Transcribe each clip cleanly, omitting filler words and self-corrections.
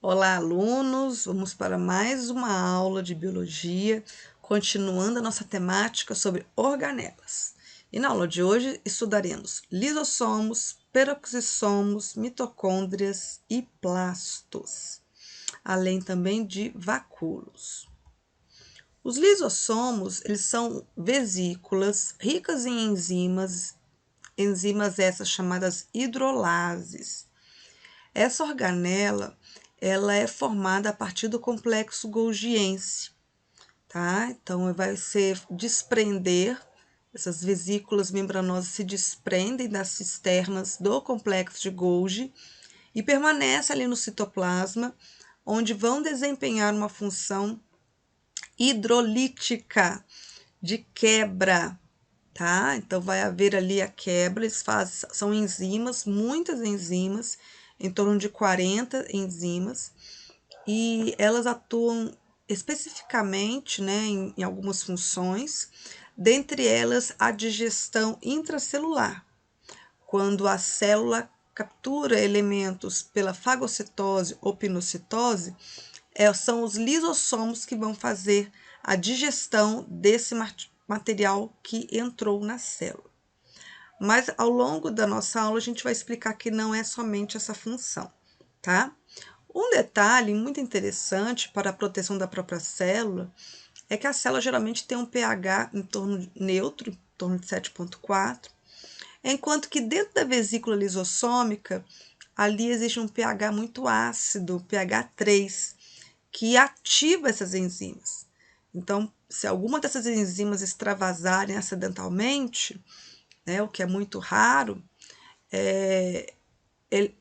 Olá, alunos! Vamos para mais uma aula de biologia, continuando a nossa temática sobre organelas. E na aula de hoje estudaremos lisossomos, peroxissomos, mitocôndrias e plastos, além também de vacúolos. Os lisossomos, eles são vesículas ricas em enzimas essas chamadas hidrolases. Essa organela, ela é formada a partir do complexo golgiense, tá? Então, vai se desprender, essas vesículas membranosas se desprendem das cisternas do complexo de Golgi e permanecem ali no citoplasma, onde vão desempenhar uma função hidrolítica de quebra, tá? Então, vai haver ali a quebra, são enzimas, muitas enzimas, em torno de 40 enzimas, e elas atuam especificamente, né, em algumas funções, dentre elas a digestão intracelular, quando a célula captura elementos pela fagocitose ou pinocitose, são os lisossomos que vão fazer a digestão desse material que entrou na célula. Mas ao longo da nossa aula a gente vai explicar que não é somente essa função, tá? Um detalhe muito interessante para a proteção da própria célula é que a célula geralmente tem um pH em torno neutro, em torno de 7,4, enquanto que dentro da vesícula lisossômica, ali existe um pH muito ácido, pH 3, que ativa essas enzimas. Então, se alguma dessas enzimas extravasarem acidentalmente, né, o que é muito raro,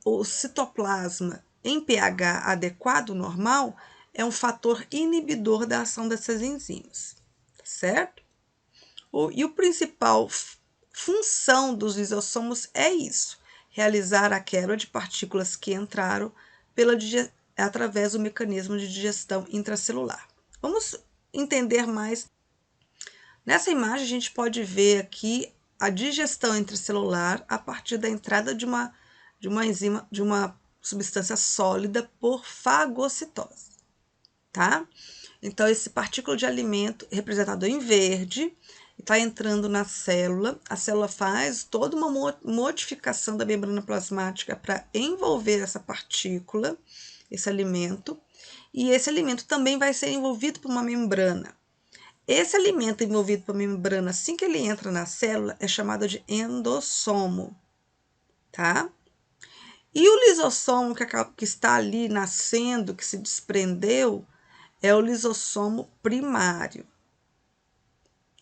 o citoplasma em pH adequado, normal, é um fator inibidor da ação dessas enzimas, certo? E o principal função dos lisossomos é isso, realizar a quebra de partículas que entraram através do mecanismo de digestão intracelular. Vamos entender mais. Nessa imagem, a gente pode ver aqui a digestão intracelular a partir da entrada de uma enzima, de uma substância sólida por fagocitose, tá? Então, esse partícula de alimento representado em verde está entrando na célula. A célula faz toda uma modificação da membrana plasmática para envolver essa partícula, esse alimento, e esse alimento também vai ser envolvido por uma membrana. Esse alimento envolvido por membrana, assim que ele entra na célula, é chamado de endossomo, tá? E o lisossomo que está ali nascendo, que se desprendeu, é o lisossomo primário,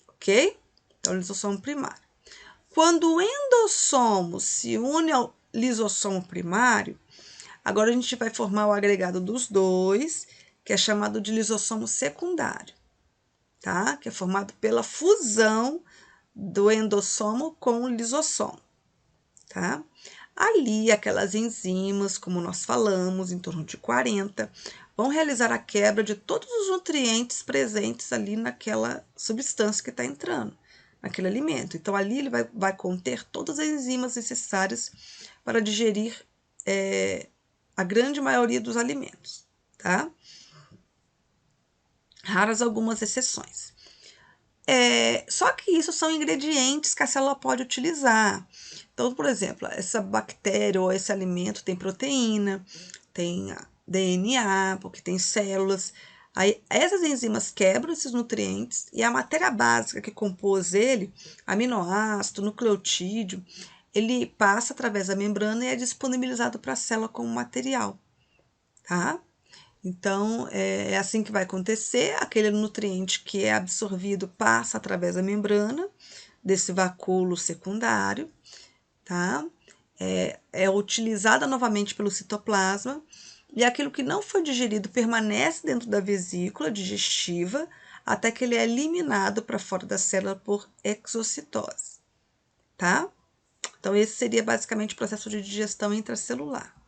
ok? Então, o lisossomo primário. Quando o endossomo se une ao lisossomo primário, agora a gente vai formar o agregado dos dois, que é chamado de lisossomo secundário, tá? Que é formado pela fusão do endossomo com o lisossomo, tá? Ali, aquelas enzimas, como nós falamos, em torno de 40, vão realizar a quebra de todos os nutrientes presentes ali naquela substância que está entrando, naquele alimento. Então, ali ele vai conter todas as enzimas necessárias para digerir a grande maioria dos alimentos, tá? Raras algumas exceções. Só que isso são ingredientes que a célula pode utilizar. Então, por exemplo, essa bactéria ou esse alimento tem proteína, tem DNA, porque tem células. Aí, essas enzimas quebram esses nutrientes e a matéria básica que compôs ele, aminoácido, nucleotídeo, ele passa através da membrana e é disponibilizado para a célula como material, tá? Então, é assim que vai acontecer. Aquele nutriente que é absorvido passa através da membrana desse vacúolo secundário, tá? É utilizada novamente pelo citoplasma e aquilo que não foi digerido permanece dentro da vesícula digestiva até que ele é eliminado para fora da célula por exocitose, tá? Então, esse seria basicamente o processo de digestão intracelular.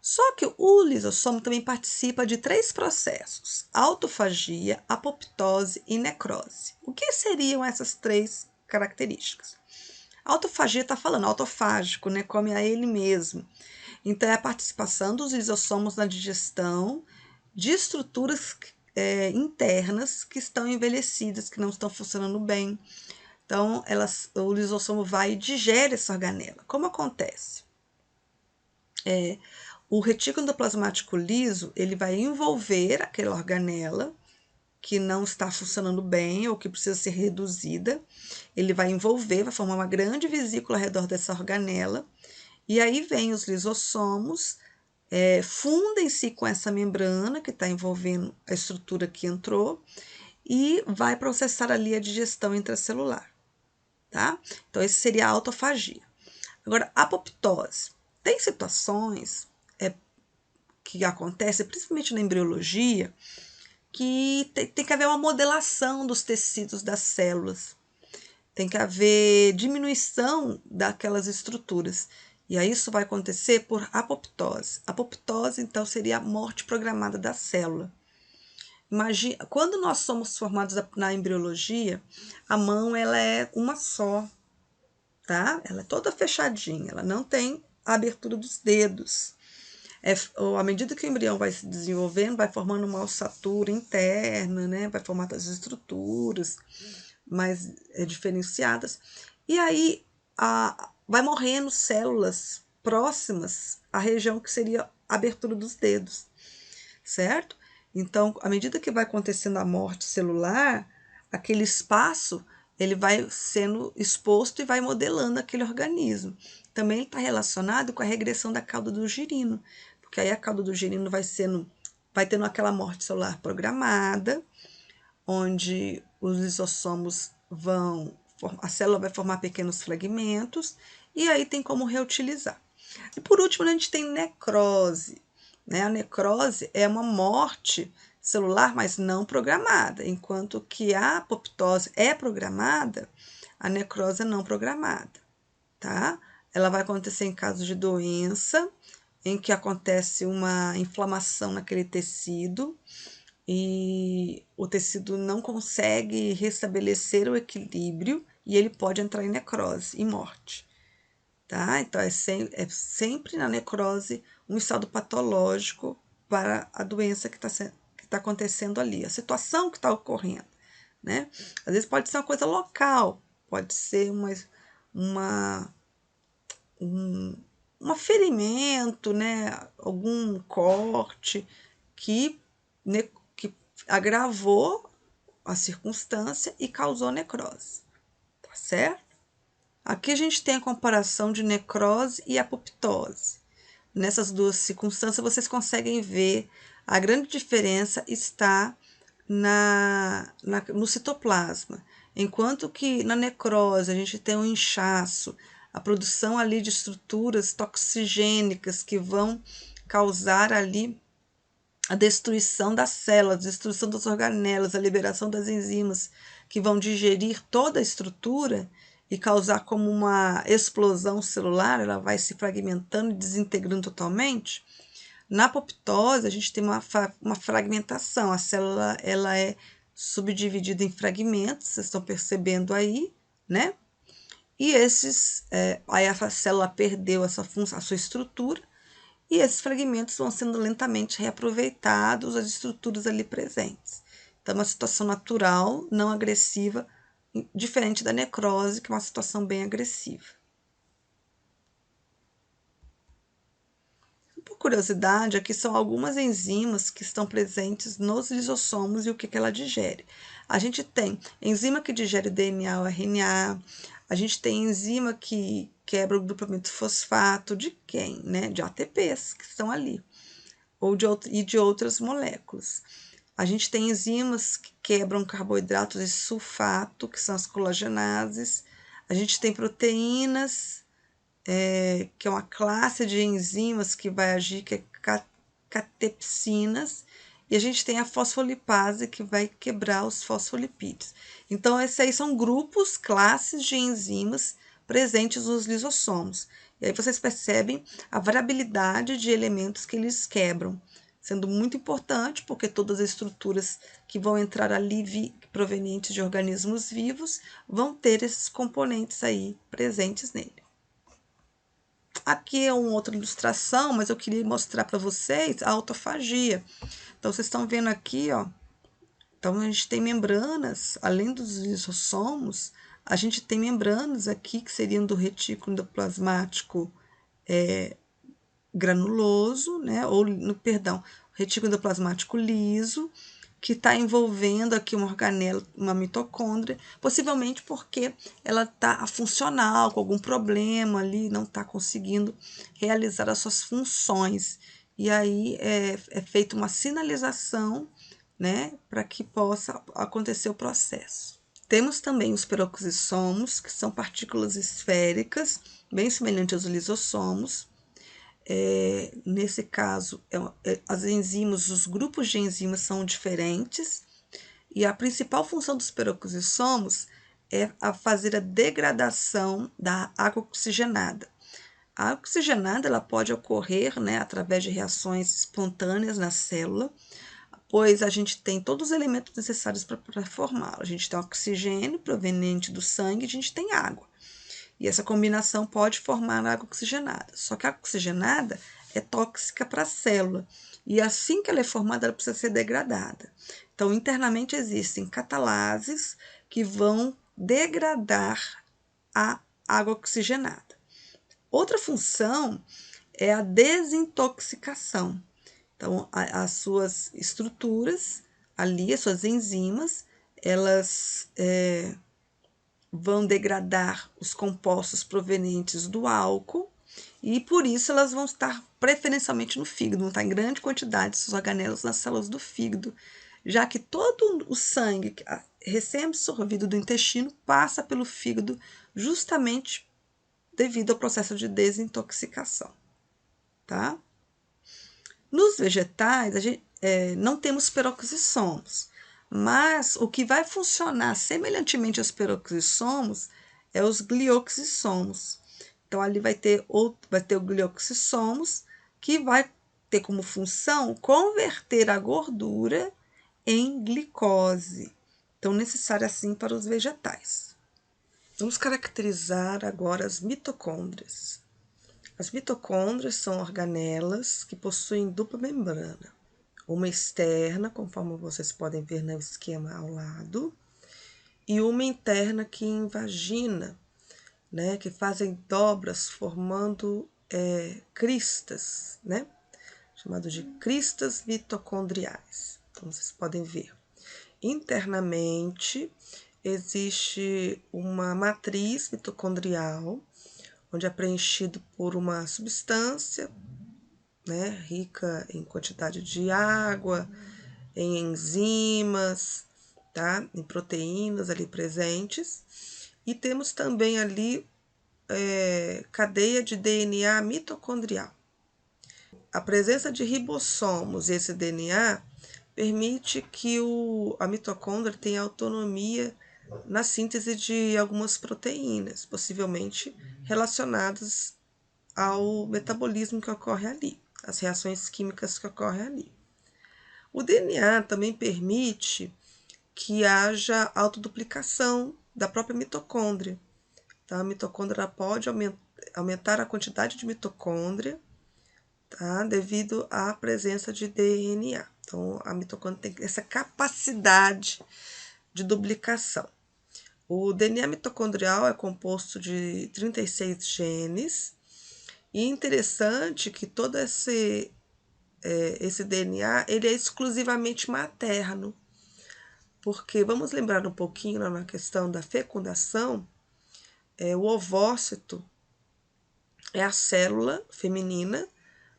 Só que o lisossomo também participa de 3 processos: autofagia, apoptose e necrose. O que seriam essas 3 características? A autofagia está falando autofágico, né? Come a ele mesmo. Então, é a participação dos lisossomos na digestão de estruturas internas que estão envelhecidas, que não estão funcionando bem. Então, o lisossomo vai e digere essa organela. Como acontece? O retículo endoplasmático liso, ele vai envolver aquela organela que não está funcionando bem ou que precisa ser reduzida. Ele vai envolver, vai formar uma grande vesícula ao redor dessa organela. E aí vem os lisossomos, fundem-se com essa membrana que está envolvendo a estrutura que entrou e vai processar ali a digestão intracelular, tá? Então, esse seria a autofagia. Agora, apoptose. Tem situações que acontecem, principalmente na embriologia, que tem que haver uma modelação dos tecidos das células. Tem que haver diminuição daquelas estruturas. E aí isso vai acontecer por apoptose. Apoptose, então, seria a morte programada da célula. Imagina, quando nós somos formados na embriologia, a mão ela é uma só, tá? Ela é toda fechadinha, ela não tem a abertura dos dedos. À medida que o embrião vai se desenvolvendo, vai formando uma ossatura interna, né? Vai formar as estruturas mais diferenciadas. E aí vai morrendo células próximas à região que seria a abertura dos dedos, certo? Então, à medida que vai acontecendo a morte celular, aquele espaço ele vai sendo exposto e vai modelando aquele organismo. Também está relacionado com a regressão da cauda do girino, porque aí a cauda do girino vai tendo aquela morte celular programada, onde os lisossomos a célula vai formar pequenos fragmentos, e aí tem como reutilizar. E por último, a gente tem necrose. Né? A necrose é uma morte celular, mas não programada, enquanto que a apoptose é programada, a necrose é não programada, tá? Ela vai acontecer em casos de doença, em que acontece uma inflamação naquele tecido, e o tecido não consegue restabelecer o equilíbrio e ele pode entrar em necrose e morte. Tá? Então, é sempre na necrose um estado patológico para a doença que tá acontecendo ali, a situação que está ocorrendo. Né? Às vezes pode ser uma coisa local, pode ser um ferimento, né? Algum corte que agravou a circunstância e causou necrose, tá certo? Aqui a gente tem a comparação de necrose e apoptose. Nessas duas circunstâncias, vocês conseguem ver a grande diferença está no citoplasma. Enquanto que na necrose a gente tem um inchaço, a produção ali de estruturas toxigênicas que vão causar ali a destruição das células, a destruição das organelas, a liberação das enzimas que vão digerir toda a estrutura e causar como uma explosão celular, ela vai se fragmentando e desintegrando totalmente. Na apoptose, a gente tem uma fragmentação, a célula ela é subdividida em fragmentos, vocês estão percebendo aí, né? E aí a célula perdeu a sua estrutura, e esses fragmentos vão sendo lentamente reaproveitados, as estruturas ali presentes. Então, é uma situação natural, não agressiva, diferente da necrose, que é uma situação bem agressiva. Por curiosidade, aqui são algumas enzimas que estão presentes nos lisossomos e o que ela digere. A gente tem enzima que digere DNA ou RNA, a gente tem enzima que quebra o grupamento fosfato de quem? Né? De ATPs que estão ali, e de outras moléculas. A gente tem enzimas que quebram carboidratos de sulfato, que são as colagenases. A gente tem proteínas, que é uma classe de enzimas que vai agir, que é catepsinas. E a gente tem a fosfolipase, que vai quebrar os fosfolipídios. Então, esses aí são grupos, classes de enzimas presentes nos lisossomos. E aí vocês percebem a variabilidade de elementos que eles quebram, sendo muito importante, porque todas as estruturas que vão entrar ali provenientes de organismos vivos vão ter esses componentes aí presentes nele. Aqui é uma outra ilustração, mas eu queria mostrar para vocês a autofagia. Então, vocês estão vendo aqui, ó. Então, a gente tem membranas, além dos lisossomos, a gente tem membranas aqui que seriam do retículo endoplasmático granuloso, né? Ou, perdão, retículo endoplasmático liso, que está envolvendo aqui uma organela, uma mitocôndria, possivelmente porque ela está afuncional, com algum problema ali, não está conseguindo realizar as suas funções. E aí é feita uma sinalização, né, para que possa acontecer o processo. Temos também os peroxissomos, que são partículas esféricas, bem semelhantes aos lisossomos. Nesse caso, as enzimas, os grupos de enzimas são diferentes, e a principal função dos peroxissomos é fazer a degradação da água oxigenada. A água oxigenada ela pode ocorrer, né, através de reações espontâneas na célula, pois a gente tem todos os elementos necessários para formá-la. A gente tem oxigênio proveniente do sangue, a gente tem água. E essa combinação pode formar água oxigenada. Só que a água oxigenada é tóxica para a célula. E assim que ela é formada, ela precisa ser degradada. Então, internamente existem catalases que vão degradar a água oxigenada. Outra função é a desintoxicação. Então, as suas estruturas ali, as suas enzimas, elas vão degradar os compostos provenientes do álcool e por isso elas vão estar preferencialmente no fígado, vão estar em grande quantidade, essas organelas nas células do fígado, já que todo o sangue recém-absorvido do intestino passa pelo fígado justamente devido ao processo de desintoxicação, tá? Nos vegetais, não temos peroxissomos, mas o que vai funcionar semelhantemente aos peroxissomos é os glioxissomos. Então, ali vai ter o glioxissomos, que vai ter como função converter a gordura em glicose. Então, necessário assim para os vegetais. Vamos caracterizar agora as mitocôndrias. As mitocôndrias são organelas que possuem dupla membrana. Uma externa, conforme vocês podem ver no esquema ao lado, e uma interna que invagina, né, que fazem dobras formando cristas, né, chamado de cristas mitocondriais. Então, vocês podem ver. Internamente, existe uma matriz mitocondrial, onde é preenchido por uma substância, né, rica em quantidade de água, em enzimas, tá? Em proteínas ali presentes. E temos também ali cadeia de DNA mitocondrial. A presença de ribossomos e esse DNA permite que a mitocôndria tenha autonomia na síntese de algumas proteínas, possivelmente relacionadas ao metabolismo que ocorre ali, as reações químicas que ocorrem ali. O DNA também permite que haja autoduplicação da própria mitocôndria. Tá? A mitocôndria pode aumentar a quantidade de mitocôndria, tá? Devido à presença de DNA. Então, a mitocôndria tem essa capacidade de duplicação. O DNA mitocondrial é composto de 36 genes, e é interessante que todo esse DNA ele é exclusivamente materno, porque vamos lembrar um pouquinho na questão da fecundação, o ovócito é a célula feminina,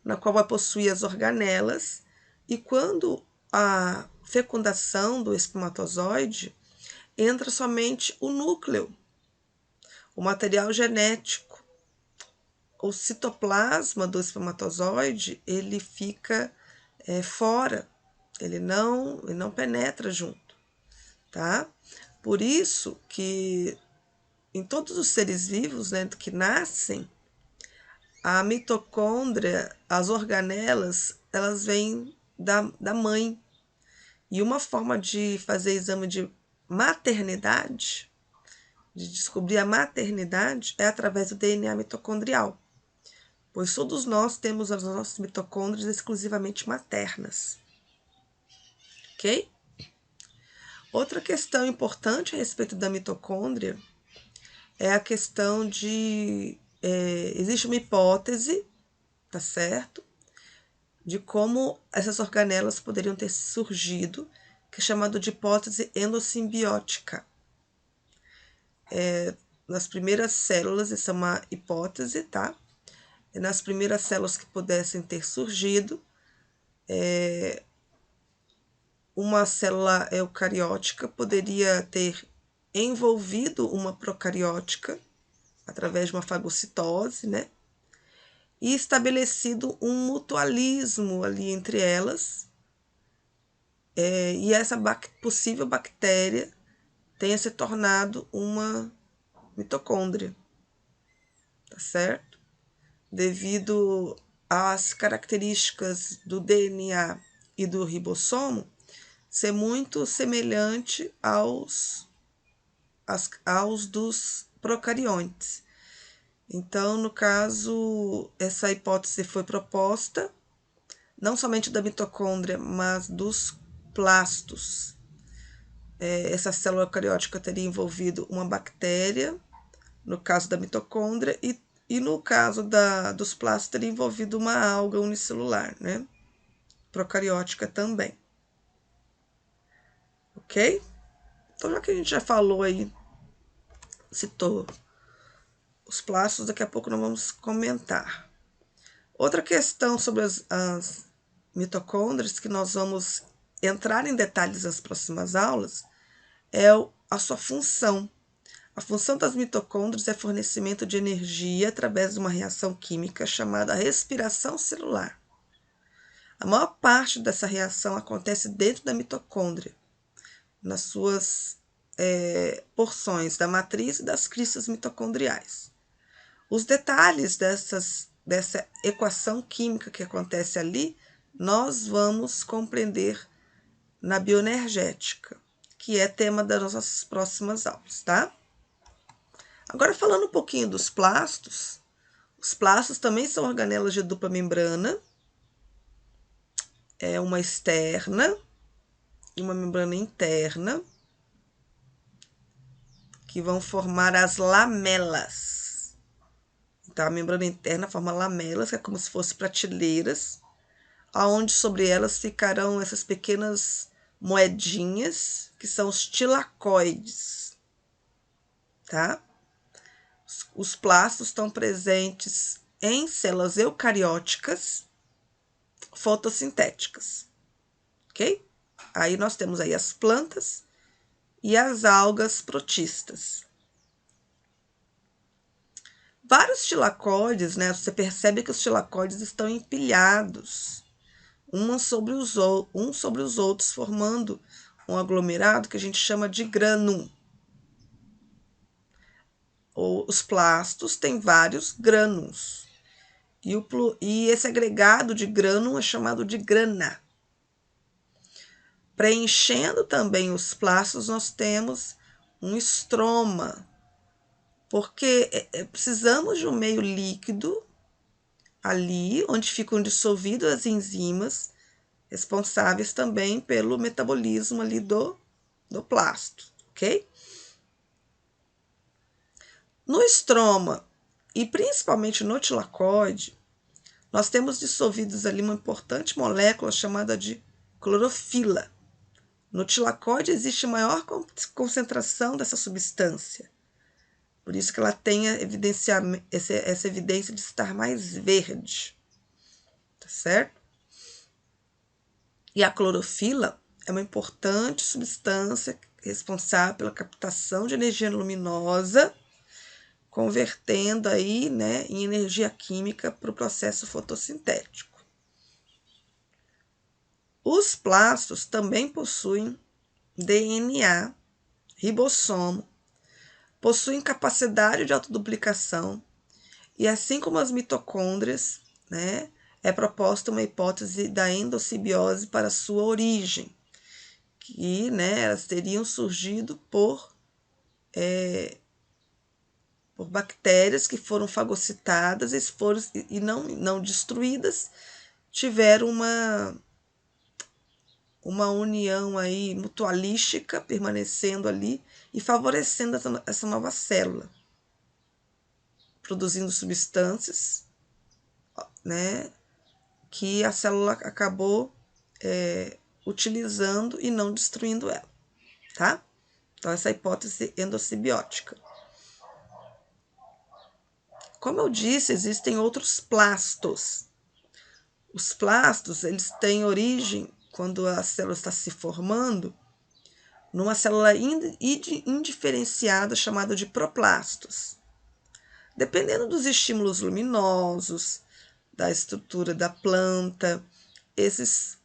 na qual vai possuir as organelas, e quando a fecundação do espermatozoide, entra somente o núcleo, o material genético. O citoplasma do espermatozoide, ele fica fora, ele não penetra junto, tá? Por isso que em todos os seres vivos, né, que nascem, a mitocôndria, as organelas, elas vêm da mãe. E uma forma de fazer exame de maternidade, de descobrir a maternidade, é através do DNA mitocondrial. pois todos nós temos as nossas mitocôndrias exclusivamente maternas. Ok? Outra questão importante a respeito da mitocôndria é a questão de... existe uma hipótese, tá certo? De como essas organelas poderiam ter surgido, que é chamado de hipótese endossimbiótica. Nas primeiras células, essa é uma hipótese, tá? Nas primeiras células que pudessem ter surgido, uma célula eucariótica poderia ter envolvido uma procariótica através de uma fagocitose, né? E estabelecido um mutualismo ali entre elas, e essa possível bactéria tenha se tornado uma mitocôndria, tá certo? Devido às características do DNA e do ribossomo ser muito semelhante aos dos procariontes. Então, no caso, essa hipótese foi proposta não somente da mitocôndria, mas dos plastos. Essa célula eucariótica teria envolvido uma bactéria, no caso da mitocôndria, e no caso dos plastos teria envolvido uma alga unicelular, né? Procariótica também. Ok? Então, já que a gente já falou aí, citou os plastos, daqui a pouco nós vamos comentar. Outra questão sobre as mitocôndrias, que nós vamos entrar em detalhes nas próximas aulas, é a sua função. A função das mitocôndrias é fornecimento de energia através de uma reação química chamada respiração celular. A maior parte dessa reação acontece dentro da mitocôndria, nas suas porções da matriz e das cristas mitocondriais. Os detalhes dessa equação química que acontece ali, nós vamos compreender na bioenergética, que é tema das nossas próximas aulas, tá? Agora, falando um pouquinho dos plastos, os plastos também são organelas de dupla membrana, uma externa e uma membrana interna, que vão formar as lamelas. Então, a membrana interna forma lamelas, que é como se fossem prateleiras, aonde sobre elas ficarão essas pequenas moedinhas, que são os tilacoides, tá? Os plastos estão presentes em células eucarióticas fotossintéticas, ok? Aí nós temos aí as plantas e as algas protistas. Vários tilacoides, né? Você percebe que os tilacoides estão empilhados, uns sobre os outros, formando um aglomerado que a gente chama de grânum. Os plastos têm vários grânulos. E esse agregado de grânum é chamado de grana. Preenchendo também os plastos, nós temos um estroma, porque precisamos de um meio líquido ali, onde ficam dissolvidas as enzimas, responsáveis também pelo metabolismo ali do plasto, ok? No estroma, e principalmente no tilacoide, nós temos dissolvidos ali uma importante molécula chamada de clorofila. No tilacoide existe maior concentração dessa substância. Por isso que ela tem essa evidência de estar mais verde. Tá certo? E a clorofila é uma importante substância responsável pela captação de energia luminosa, convertendo aí, né, em energia química para o processo fotossintético. Os plastos também possuem DNA, ribossomo, possuem capacidade de autoduplicação e, assim como as mitocôndrias, né, é proposta uma hipótese da endossimbiose para sua origem, que, né, elas teriam surgido por por bactérias que foram fagocitadas e não destruídas, tiveram uma união aí mutualística permanecendo ali e favorecendo essa nova célula, produzindo substâncias, né, que a célula acabou utilizando e não destruindo ela, tá? Então, essa é a hipótese endossimbiótica. Como eu disse, existem outros plastos. Os plastos, eles têm origem, quando a célula está se formando, numa célula indiferenciada chamada de proplastos. Dependendo dos estímulos luminosos, da estrutura da planta, esses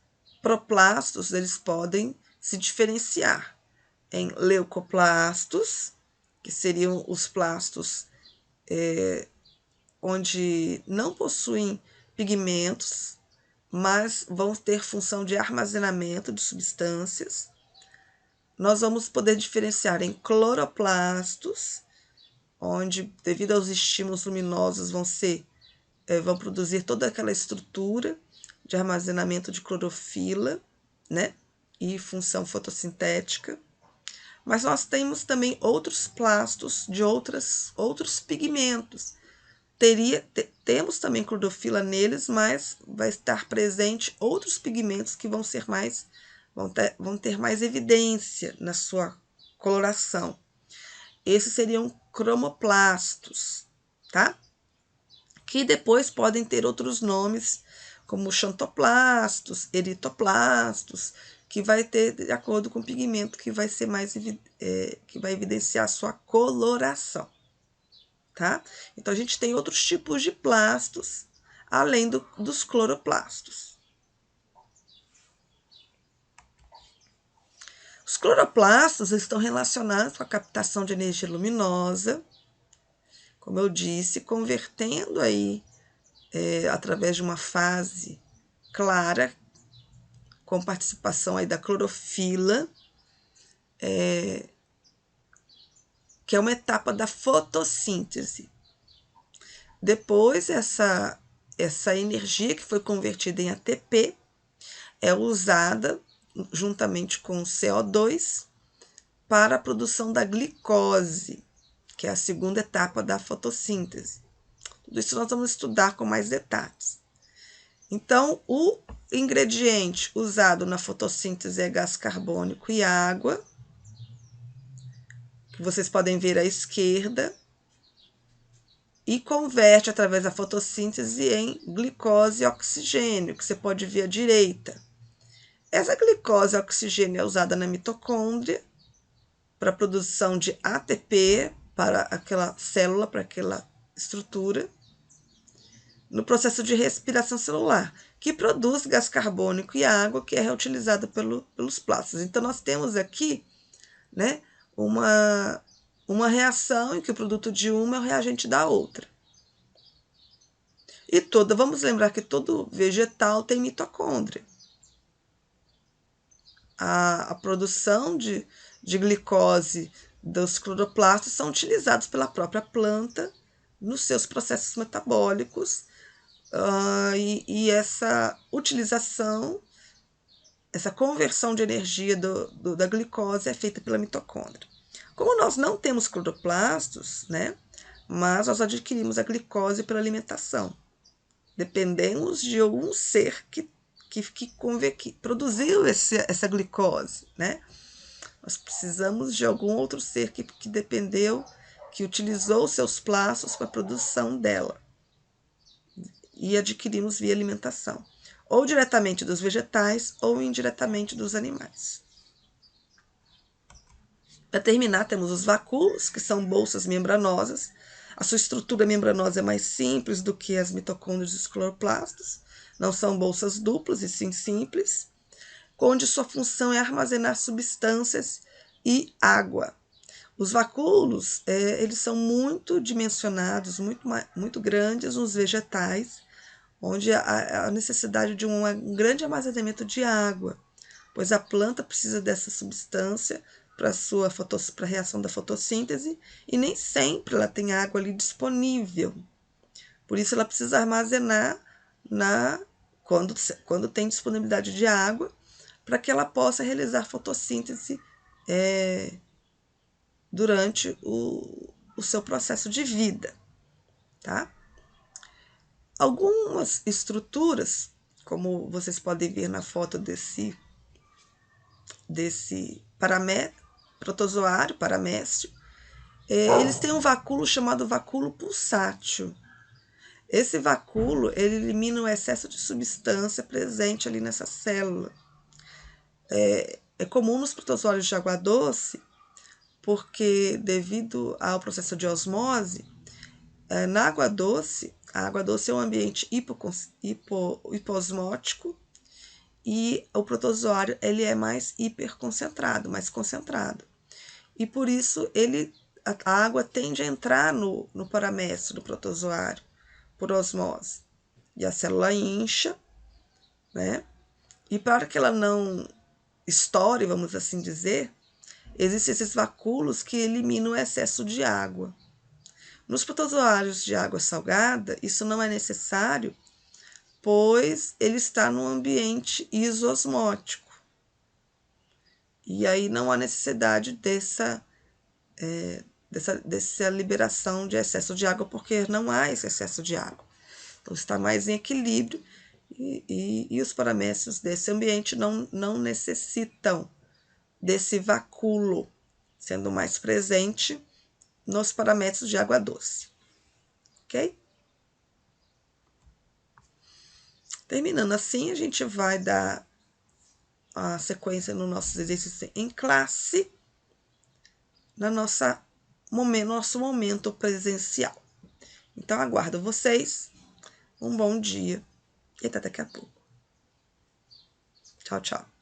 proplastos eles podem se diferenciar em leucoplastos, que seriam os plastos onde não possuem pigmentos, mas vão ter função de armazenamento de substâncias. Nós vamos poder diferenciar em cloroplastos, onde, devido aos estímulos luminosos, vão produzir toda aquela estrutura de armazenamento de clorofila, né? E função fotossintética. Mas nós temos também outros plastos de outros pigmentos. Temos também clorofila neles, mas vai estar presente outros pigmentos que vão ter mais evidência na sua coloração. Esses seriam cromoplastos, tá? Que depois podem ter outros nomes, como xantoplastos, eritoplastos, que vai ter de acordo com o pigmento que vai ser que vai evidenciar a sua coloração, tá? Então a gente tem outros tipos de plastos além dos cloroplastos. Os cloroplastos estão relacionados com a captação de energia luminosa, como eu disse, convertendo aí através de uma fase clara, com participação aí da clorofila, que é uma etapa da fotossíntese. Depois, essa energia que foi convertida em ATP é usada juntamente com o CO2 para a produção da glicose, que é a segunda etapa da fotossíntese. Tudo isso nós vamos estudar com mais detalhes. Então, o ingrediente usado na fotossíntese é gás carbônico e água, que vocês podem ver à esquerda, e converte através da fotossíntese em glicose e oxigênio, que você pode ver à direita. Essa glicose e oxigênio é usada na mitocôndria para a produção de ATP para aquela célula, para aquela estrutura, no processo de respiração celular, que produz gás carbônico e água, que é reutilizada pelos plastos. Então, nós temos aqui, né, uma reação em que o produto de uma é o reagente da outra. E vamos lembrar que todo vegetal tem mitocôndria. A produção de glicose dos cloroplastos são utilizados pela própria planta nos seus processos metabólicos, e essa utilização, essa conversão de energia da glicose é feita pela mitocôndria. Como nós não temos cloroplastos, né, mas nós adquirimos a glicose pela alimentação. Dependemos de algum ser que produziu essa glicose, né? Nós precisamos de algum outro ser que dependeu, que utilizou seus plastos para a produção dela. E adquirimos via alimentação, ou diretamente dos vegetais, ou indiretamente dos animais. Para terminar, temos os vacúolos, que são bolsas membranosas. A sua estrutura membranosa é mais simples do que as mitocôndrias e os cloroplastos. Não são bolsas duplas, e sim simples, onde sua função é armazenar substâncias e água. Os vacúolos, eles são muito dimensionados, muito grandes nos vegetais, onde há a necessidade de um grande armazenamento de água, pois a planta precisa dessa substância para a reação da fotossíntese e nem sempre ela tem água ali disponível. Por isso ela precisa armazenar quando tem disponibilidade de água, para que ela possa realizar fotossíntese durante o seu processo de vida, tá? Algumas estruturas, como vocês podem ver na foto desse protozoário paramécio, eles têm um vacúolo chamado vacúolo pulsátil. Esse vacúolo, ele elimina o excesso de substância presente ali nessa célula. É comum nos protozoários de água doce, porque devido ao processo de osmose, na água doce, a água doce é um ambiente hiposmótico e o protozoário ele é mais hiperconcentrado, mais concentrado. E por isso a água tende a entrar no paramécio do protozoário por osmose. E a célula incha, né? E para que ela não estoure, vamos assim dizer, existem esses vacúolos que eliminam o excesso de água. Nos protozoários de água salgada, isso não é necessário, pois ele está num ambiente isosmótico. E aí não há necessidade dessa liberação de excesso de água, porque não há esse excesso de água. Então, está mais em equilíbrio e os paramécios desse ambiente não necessitam desse vacúolo, sendo mais presente nos paramécios de água doce. Ok? Terminando assim, a gente vai dar a sequência no nosso exercício em classe, nosso momento presencial. Então, aguardo vocês. Um bom dia e até daqui a pouco. Tchau, tchau.